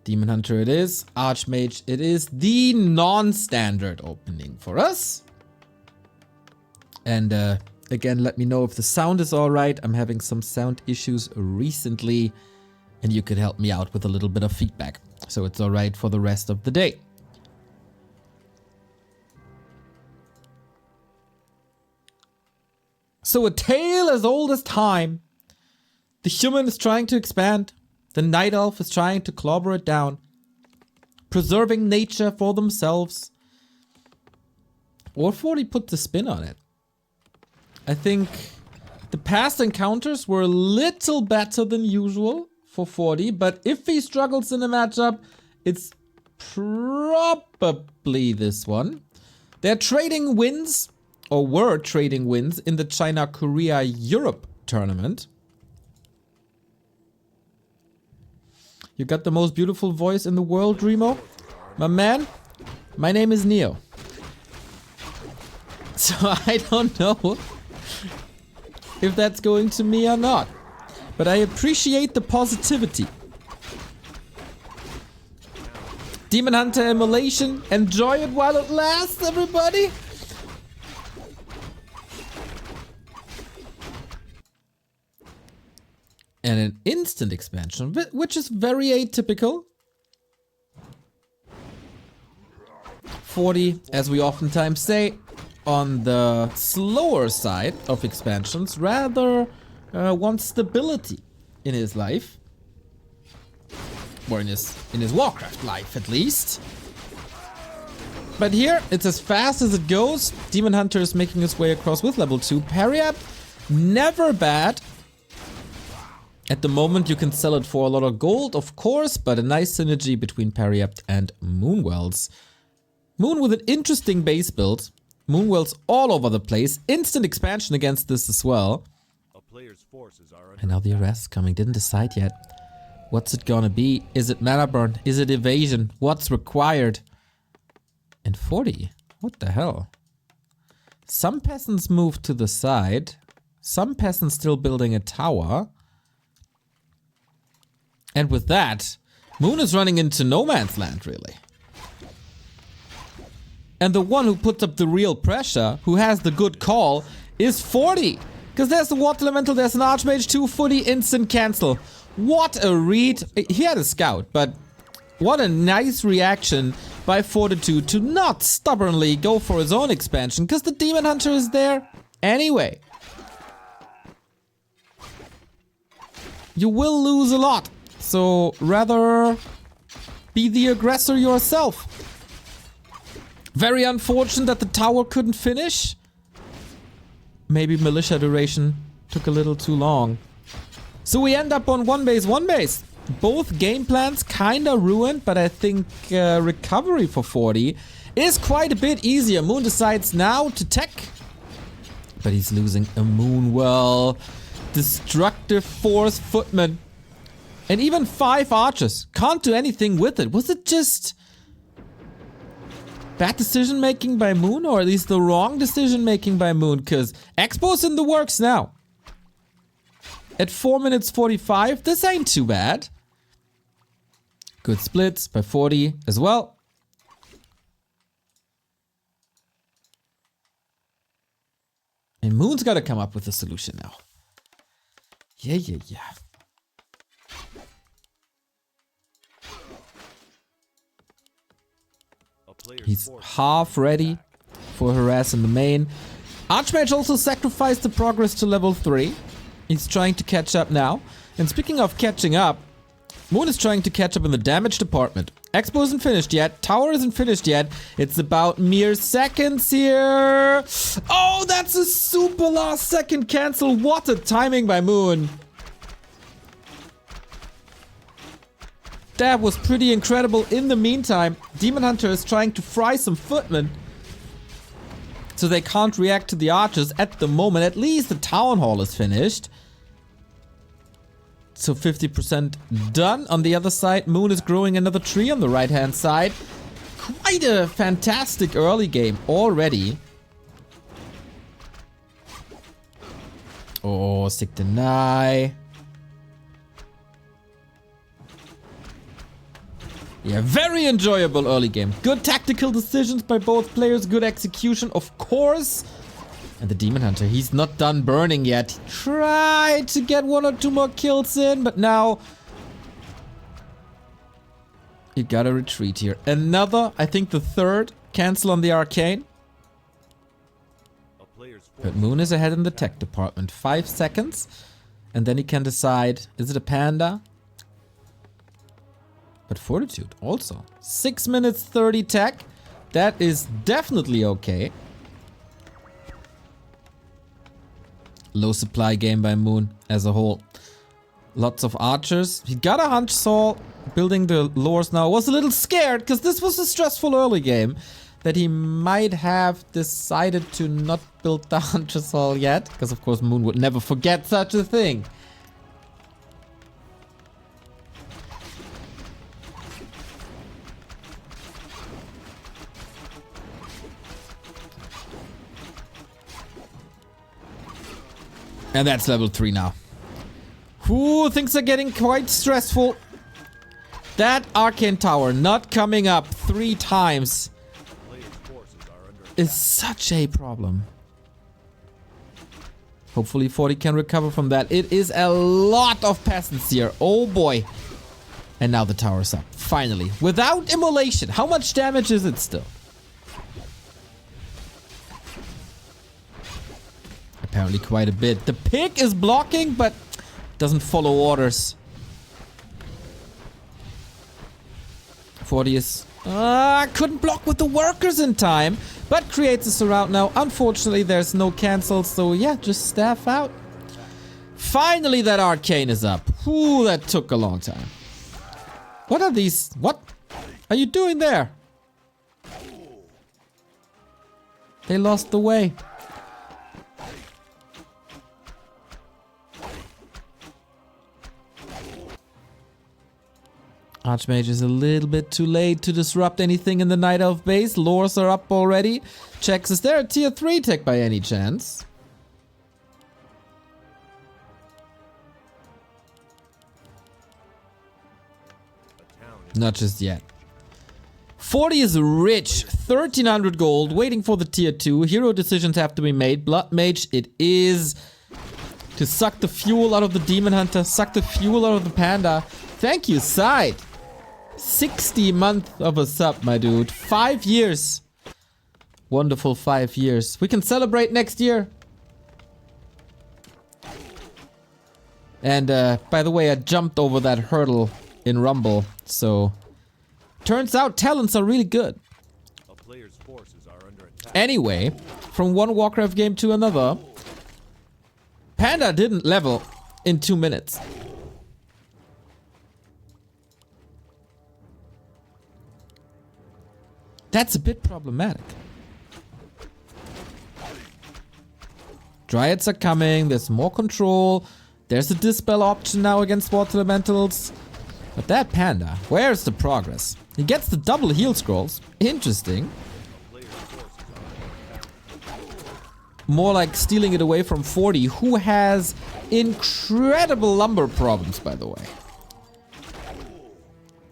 Demon Hunter it is. Archmage it is. The non-standard opening for us. And again, let me know if the sound is alright. I'm having some sound issues recently. And you could help me out with a little bit of feedback. So it's alright for the rest of the day. So a tale as old as time. The human is trying to expand. The night elf is trying to clobber it down. Preserving nature for themselves. Or 40 put the spin on it. I think the past encounters were a little better than usual for 40. But if he struggles in a matchup, it's probably this one. They're trading wins. Or were trading wins in the China-Korea-Europe tournament. You got the most beautiful voice in the world, Remo. My man, my name is Neo. So I don't know if that's going to me or not. But I appreciate the positivity. Demon Hunter emulation. Enjoy it while it lasts, everybody. And an instant expansion, which is very atypical. 40, as we oftentimes say, on the slower side of expansions, rather wants stability in his life. Or in his Warcraft life, at least. But here, it's as fast as it goes. Demon Hunter is making his way across with level 2. Parry up, never bad. At the moment, you can sell it for a lot of gold, of course, but a nice synergy between Parry-Apt and Moonwells. Moon with an interesting base build. Moonwells all over the place. Instant expansion against this as well. And now the arrest coming. Didn't decide yet. What's it gonna be? Is it mana burn? Is it evasion? What's required? And 40. What the hell? Some peasants moved to the side. Some peasants still building a tower. And with that, Moon is running into no man's land, really. And the one who puts up the real pressure, who has the good call, is 40. Because there's the Water Elemental, there's an Archmage, 2 fully instant cancel. What a read. He had a scout, but what a nice reaction by Fortitude to not stubbornly go for his own expansion, because the Demon Hunter is there anyway. You will lose a lot. So rather be the aggressor yourself. Very unfortunate that the tower couldn't finish. Maybe militia duration took a little too long. So we end up on one base. Both game plans kinda ruined, but I think recovery for 40 is quite a bit easier. Moon decides now to tech. But he's losing a Moonwell. Destructive Force Footman. And even 5 archers can't do anything with it. Was it just bad decision making by Moon, or at least the wrong decision making by Moon? Because Expo's in the works now. At 4 minutes 45, this ain't too bad. Good splits by 40 as well. And Moon's got to come up with a solution now. Yeah. He's half ready for harass in the main. Archmage also sacrificed the progress to level 3. He's trying to catch up now. And speaking of catching up, Moon is trying to catch up in the damage department. Expo isn't finished yet. Tower isn't finished yet. It's about mere seconds here. Oh, that's a super last second cancel. What a timing by Moon. That was pretty incredible. In the meantime, Demon Hunter is trying to fry some footmen. So they can't react to the archers at the moment. At least the town hall is finished. So 50% done. On the other side, Moon is growing another tree on the right hand side. Quite a fantastic early game already. Oh, sick deny. Yeah, very enjoyable early game. Good tactical decisions by both players, good execution, of course. And the Demon Hunter, he's not done burning yet. He tried to get 1 or 2 more kills in, but now you gotta retreat here. Another, I think the third, cancel on the Arcane. But Moon is ahead in the tech department. 5 seconds. And then he can decide, is it a Panda? But Fortitude also. 6 minutes 30 tech. That is definitely okay. Low supply game by Moon as a whole. Lots of archers. He got a hunch saw. Building the lures now. Was a little scared because this was a stressful early game. That he might have decided to not build the hunter saw yet. Because of course Moon would never forget such a thing. And that's level 3 now. Ooh, things are getting quite stressful. That Arcane Tower not coming up 3 times is such a problem. Hopefully 40 can recover from that. It is a lot of peasants here. Oh boy. And now the tower's up. Finally. Without immolation. How much damage is it still? Apparently quite a bit. The pig is blocking, but doesn't follow orders. 40 is... couldn't block with the workers in time, but creates a surround now. Unfortunately, there's no cancel, so yeah, just staff out. Finally, that Arcane is up. Ooh, that took a long time. What are these? What are you doing there? They lost the way. Archmage is a little bit too late to disrupt anything in the Night Elf base. Lures are up already. Checks, is there a tier 3 tech by any chance? Not just yet. 40 is rich. 1300 gold. Waiting for the tier 2. Hero decisions have to be made. Blood Mage, it is to suck the fuel out of the Demon Hunter. Suck the fuel out of the Panda. Thank you, Side. 60 months of a sub, my dude. 5 years. Wonderful 5 years. We can celebrate next year. And by the way, I jumped over that hurdle in Rumble. So, turns out talents are really good. A player's forces are under attack. Anyway, from one Warcraft game to another, Panda didn't level in 2 minutes. That's a bit problematic. Dryads are coming, there's more control. There's a dispel option now against water elementals. But that Panda, where's the progress? He gets the double heal scrolls. Interesting. More like stealing it away from 40, who has incredible lumber problems, by the way.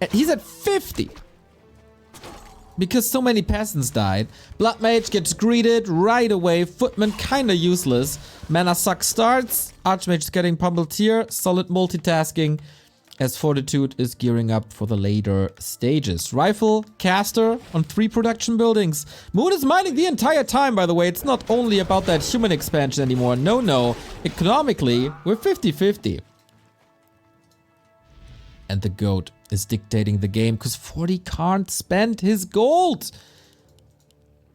And he's at 50. Because so many peasants died. Blood Mage gets greeted right away. Footman kinda useless. Mana Suck starts. Archmage is getting pummeled here. Solid multitasking. As Fortitude is gearing up for the later stages. Rifle, caster on 3 production buildings. Moon is mining the entire time, by the way. It's not only about that human expansion anymore. No. Economically, we're 50-50. And the goat is dictating the game because 40 can't spend his gold.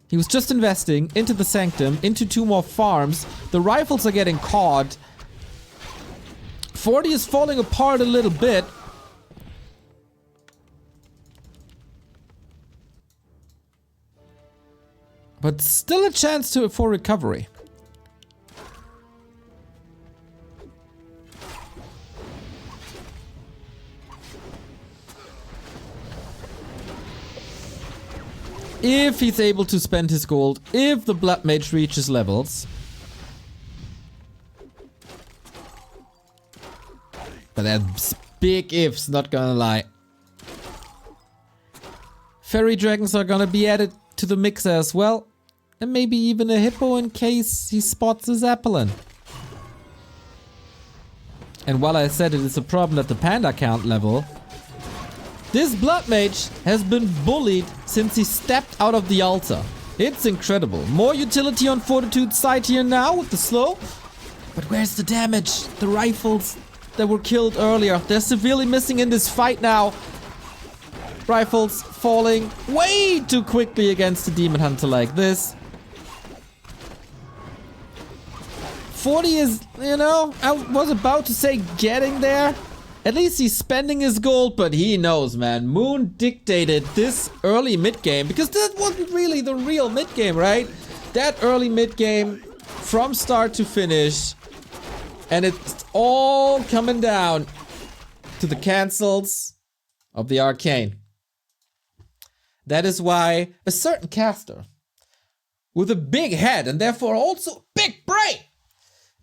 He was just investing into the Sanctum, into 2 more farms. The rifles are getting caught. 40 is falling apart a little bit. But still a chance for recovery. If he's able to spend his gold, if the Blood Mage reaches levels. But that's big ifs, not gonna lie. Fairy dragons are gonna be added to the mix as well. And maybe even a hippo in case he spots a zeppelin. And while I said it is a problem at the panda count level, this blood mage has been bullied since he stepped out of the altar. It's incredible. More utility on Fortitude's side here now with the slow. But where's the damage? The rifles that were killed earlier, they're severely missing in this fight now. Rifles falling way too quickly against the Demon Hunter like this. 40 is, you know, I was about to say getting there. At least he's spending his gold, but he knows, man. Moon dictated this early mid-game, because that wasn't really the real mid-game, right? That early mid-game, from start to finish, and it's all coming down to the cancels of the arcane. That is why a certain caster with a big head, and therefore also big brain,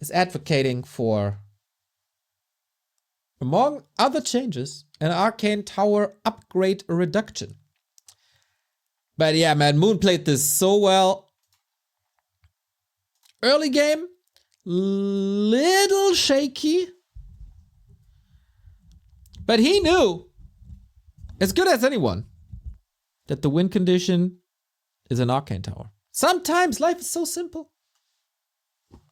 is advocating for, among other changes, an arcane tower upgrade reduction. But yeah, man, Moon played this so well. Early game, little shaky. But he knew, as good as anyone, that the win condition is an arcane tower. Sometimes life is so simple.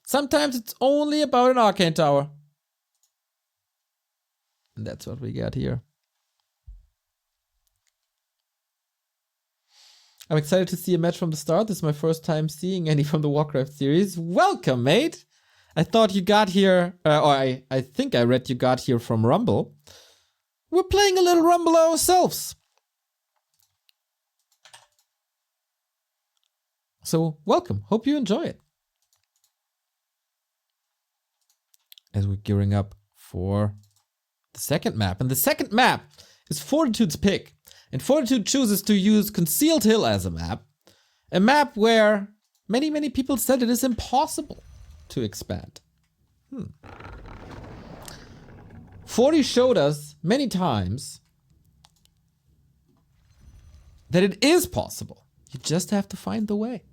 Sometimes it's only about an arcane tower. And that's what we got here. I'm excited to see a match from the start. This is my first time seeing any from the Warcraft series. Welcome, mate! I thought you got here, I think I read you got here from Rumble. We're playing a little Rumble ourselves. So, welcome. Hope you enjoy it. As we're gearing up for the second map. And the second map is Fortitude's pick. And Fortitude chooses to use Concealed Hill as a map. A map where many people said it is impossible to expand. 40 showed us many times that it is possible. You just have to find the way.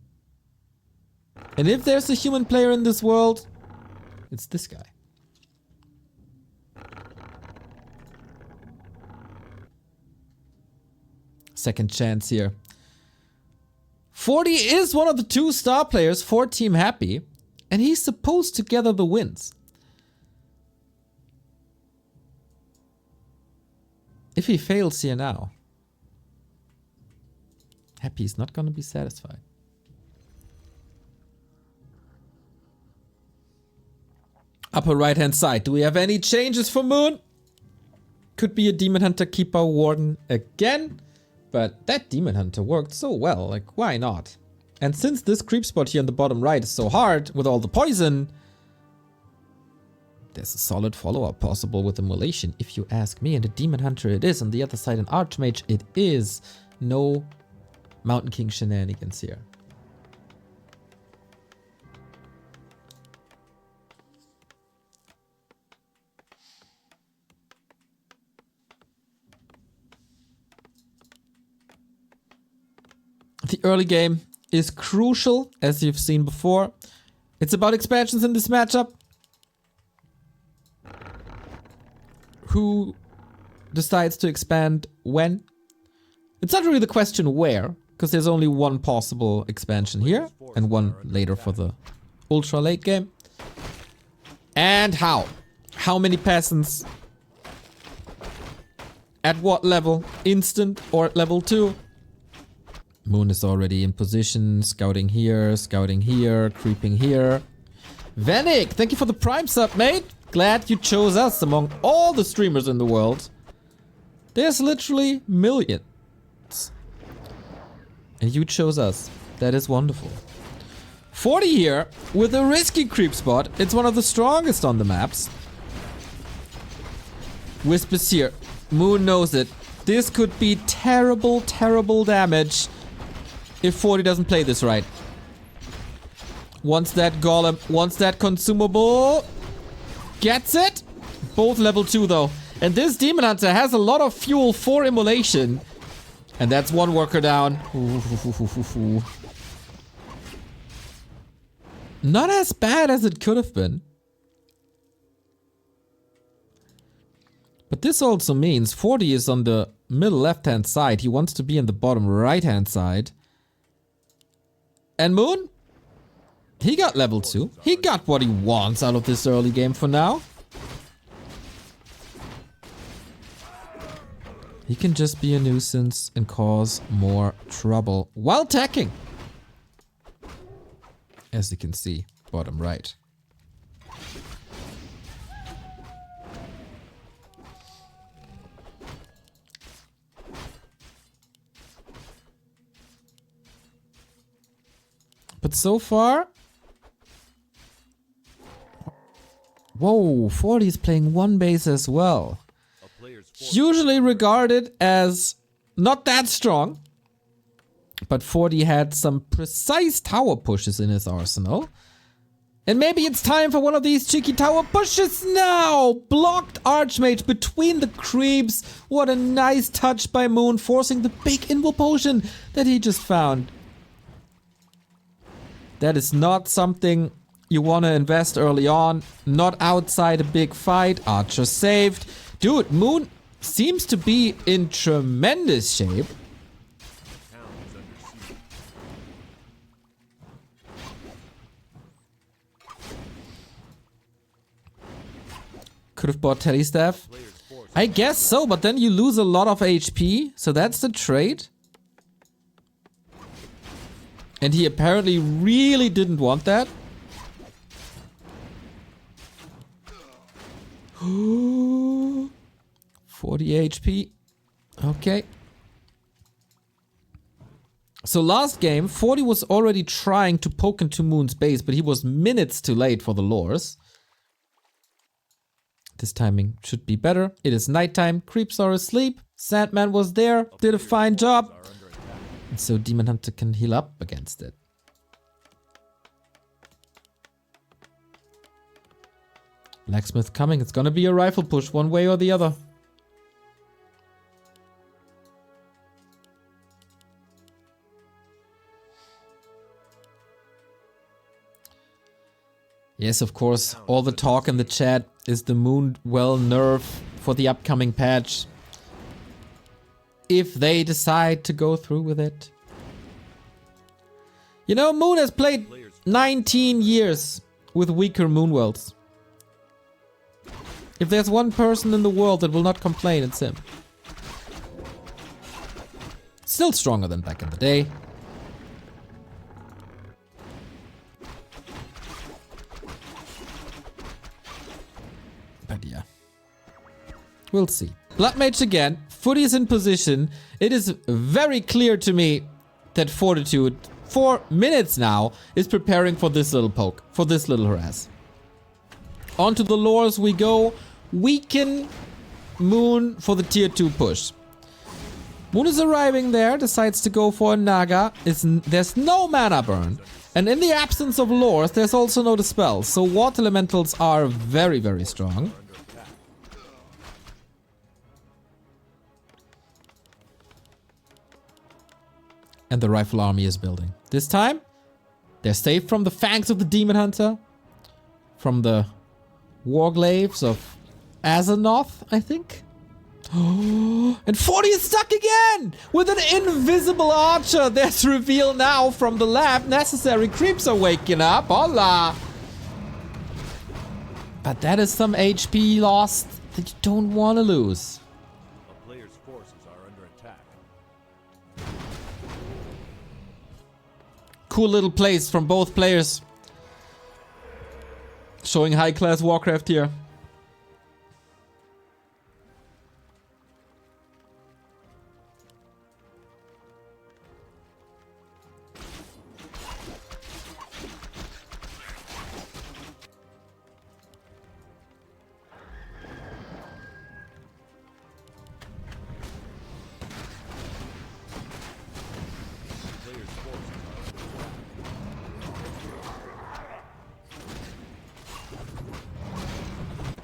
And if there's a human player in this world, it's this guy. Second chance here. 40 is one of the 2 star players for Team Happy, and he's supposed to gather the wins. If he fails here now, Happy is not going to be satisfied. Upper right hand side, do we have any changes for Moon? Could be a Demon Hunter Keeper Warden again. But that Demon Hunter worked so well, like, why not? And since this creep spot here on the bottom right is so hard with all the poison, there's a solid follow-up possible with Immolation, if you ask me. And a Demon Hunter it is. On the other side, an Archmage it is. No Mountain King shenanigans here. The early game is crucial, as you've seen before. It's about expansions in this matchup. Who decides to expand when? It's not really the question where, because there's only one possible expansion here, and one later for the ultra late game. And how? How many peasants? At what level? Instant or at level 2? Moon is already in position, scouting here, creeping here. Vanik, thank you for the Prime sub, mate. Glad you chose us among all the streamers in the world. There's literally millions. And you chose us. That is wonderful. 40 here with a risky creep spot. It's one of the strongest on the maps. Whispers here. Moon knows it. This could be terrible, terrible damage. If 40 doesn't play this right. Once that golem, once that consumable gets it. Both level 2 though. And this Demon Hunter has a lot of fuel for Immolation. And that's one worker down. Not as bad as it could have been. But this also means 40 is on the middle left-hand side. He wants to be in the bottom right-hand side. And Moon? He got level 2. He got what he wants out of this early game for now. He can just be a nuisance and cause more trouble while attacking. As you can see, bottom right. But so far... Whoa, 40 is playing one base as well. Usually regarded as not that strong. But 40 had some precise tower pushes in his arsenal. And maybe it's time for one of these cheeky tower pushes now! Blocked Archmage between the creeps. What a nice touch by Moon, forcing the big invo potion that he just found. That is not something you want to invest early on. Not outside a big fight. Archer saved. Dude, Moon seems to be in tremendous shape. Could have bought Teddy Staff. I guess so, but then you lose a lot of HP. So that's the trade. And he apparently really didn't want that. 40 HP. Okay. So last game, 40 was already trying to poke into Moon's base, but he was minutes too late for the lures. This timing should be better. It is nighttime. Creeps are asleep. Sandman was there. Did a fine job. And so Demon Hunter can heal up against it. Blacksmith coming. It's gonna be a rifle push one way or the other. Yes, of course, all the talk in the chat is the Moon well nerf for the upcoming patch. If they decide to go through with it. You know, Moon has played 19 years with weaker Moon worlds. If there's one person in the world that will not complain, it's him. Still stronger than back in the day. But yeah. We'll see. Blood Mage again. Footy is in position. It is very clear to me that Fortitude, for minutes now, is preparing for this little poke. For this little harass. Onto the lures we go. Weaken Moon for the tier 2 push. Moon is arriving there. Decides to go for a Naga. There's no mana burn. And in the absence of lures, there's also no dispel. So water elementals are very, very strong. And the rifle army is building. This time, they're safe from the fangs of the Demon Hunter. From the Warglaives of Azeroth, I think. And 40 is stuck again! With an invisible archer. There's reveal now from the lab. Necessary creeps are waking up. Hola! But that is some HP lost that you don't want to lose. A player's forces are under attack. Cool little plays from both players. Showing high-class Warcraft here.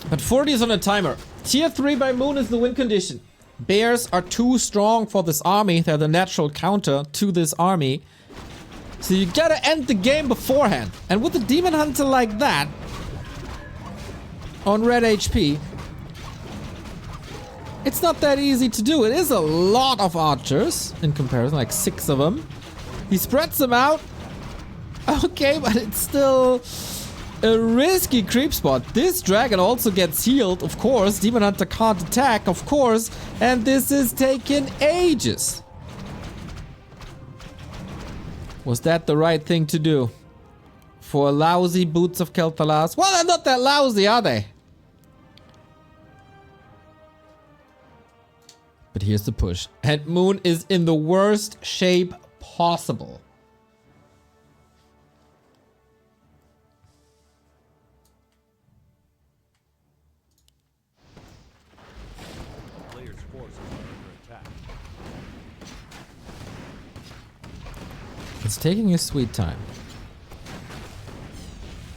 But 40 is on a timer. Tier 3 by Moon is the win condition. Bears are too strong for this army. They're the natural counter to this army. So you gotta end the game beforehand. And with a Demon Hunter like that, on red HP, it's not that easy to do. It is a lot of archers in comparison, like 6 of them. He spreads them out. Okay, but it's still a risky creep spot. This dragon also gets healed, of course. Demon Hunter can't attack, of course. And this is taking ages. Was that the right thing to do? For lousy Boots of Kel'Thalas? Well, they're not that lousy, are they? But here's the push. And Moon is in the worst shape possible. Players' forces are under attack. It's taking his sweet time.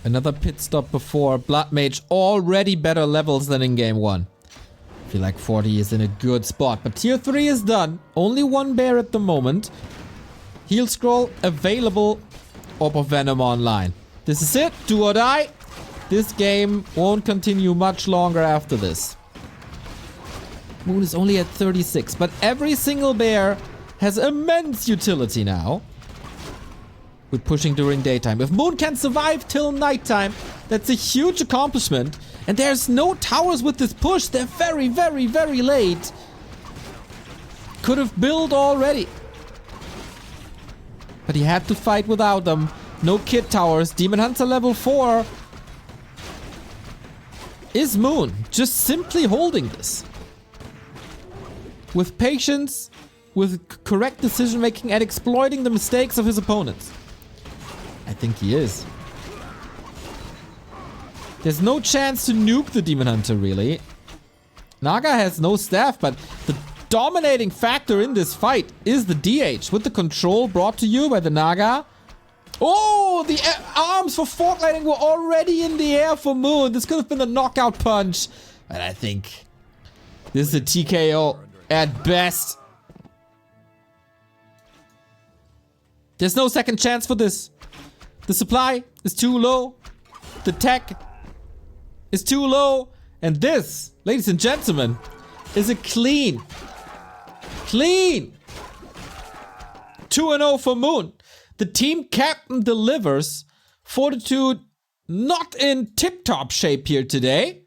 Another pit stop before Blood Mage, already better levels than in game 1. I feel like 40 is in a good spot, but tier 3 is done. Only 1 bear at the moment. Heal scroll available. Orb of Venom online. This is it. Do or die. This game won't continue much longer after this. Moon is only at 36, but every single bear has immense utility now. With pushing during daytime. If Moon can survive till nighttime, that's a huge accomplishment. And there's no towers with this push. They're very, very, very late. Could have built already. But he had to fight without them. No kid towers. Demon Hunter level 4. Is Moon just simply holding this? With patience, with correct decision making, and exploiting the mistakes of his opponents. I think he is. There's no chance to nuke the Demon Hunter, really. Naga has no staff, but the dominating factor in this fight is the DH. With the control brought to you by the Naga. Oh, the arms for Fork Lightning were already in the air for Moon. This could have been a knockout punch. But I think this is a TKO at best. There's no second chance for this. The supply is too low. The tech is too low. And this, ladies and gentlemen, is a clean 2-0 for Moon. The team captain delivers. Fortitude not in tip-top shape here today.